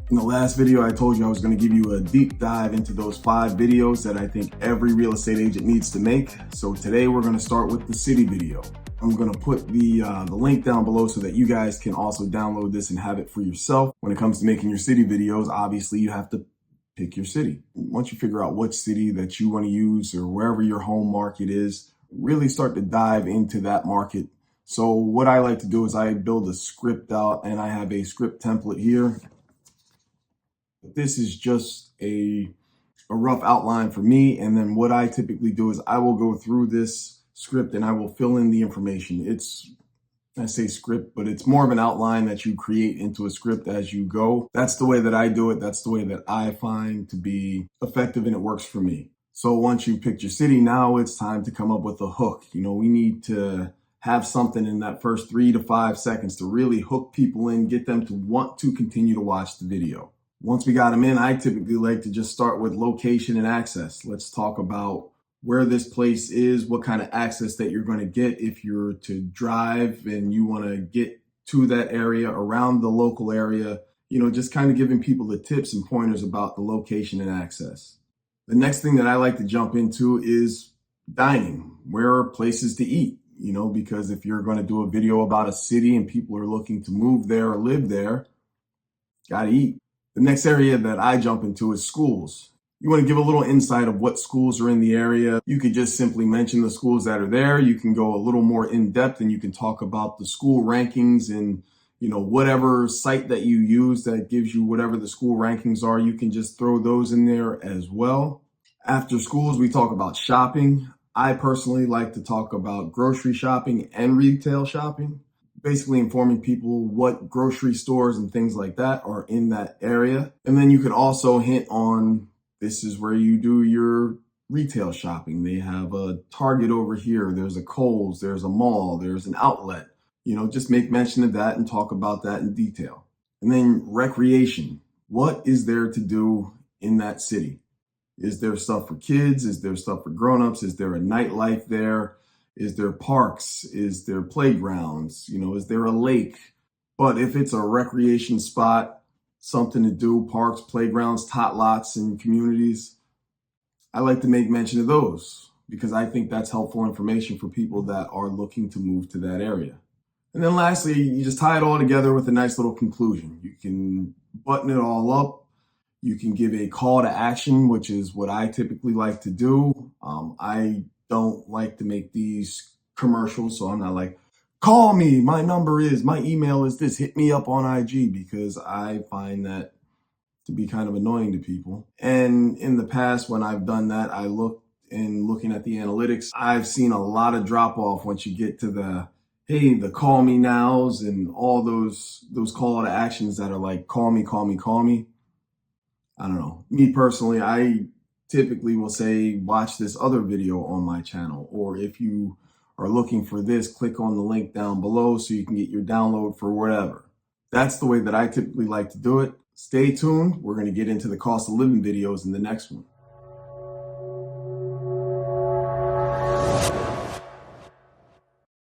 In the last video, I told you I was going to give you a deep dive into those 5 videos that I think every real estate agent needs to make. So today we're going to start with the city video. I'm going to put the link down below so that you guys can also download this and have it for yourself. When it comes to making your city videos, obviously you have to pick your city. Once you figure out which city that you want to use or wherever your home market is, really start to dive into that market. So what I like to do is I build a script out, and I have a script template here. This is just a rough outline for me. And then what I typically do is I will go through this script and I will fill in the information. I say script, but it's more of an outline that you create into a script as you go. That's the way that I do it. That's the way that I find to be effective, and it works for me. So once you picked your city, now it's time to come up with a hook. We need to have something in that first 3 to 5 seconds to really hook people in, get them to want to continue to watch the video. Once we got them in, I typically like to just start with location and access. Let's talk about where this place is, what kind of access that you're going to get if you're to drive and you want to get to that area, around the local area, just kind of giving people the tips and pointers about the location and access. The next thing that I like to jump into is dining. Where are places to eat? Because if you're going to do a video about a city and people are looking to move there or live there, gotta eat. The next area that I jump into is schools. You want to give a little insight of what schools are in the area. You could just simply mention the schools that are there. You can go a little more in depth and you can talk about the school rankings and, whatever site that you use that gives you whatever the school rankings are, you can just throw those in there as well. After schools, we talk about shopping. I personally like to talk about grocery shopping and retail shopping. Basically informing people what grocery stores and things like that are in that area. And then you could also hint on, this is where you do your retail shopping. They have a Target over here. There's a Kohl's, there's a mall, there's an outlet. Just make mention of that and talk about that in detail. And then recreation. What is there to do in that city? Is there stuff for kids? Is there stuff for grown-ups? Is there a nightlife there? Is there parks? Is there playgrounds? Is there a lake? But if it's a recreation spot, something to do, parks, playgrounds, tot lots, and communities, I like to make mention of those because I think that's helpful information for people that are looking to move to that area. And then lastly, you just tie it all together with a nice little conclusion. You can button it all up. You can give a call to action, which is what I typically like to do. I don't like to make these commercials, so I'm not like, call me, my email is this, hit me up on IG, because I find that to be kind of annoying to people. And in the past, when I've done that, looking at the analytics, I've seen a lot of drop off once you get to the call me nows and all those call to actions that are like, call me. I don't know. Me personally, I typically will say, watch this other video on my channel. Or if you are looking for this, click on the link down below so you can get your download for whatever. That's the way that I typically like to do it. Stay tuned. We're going to get into the cost of living videos in the next one.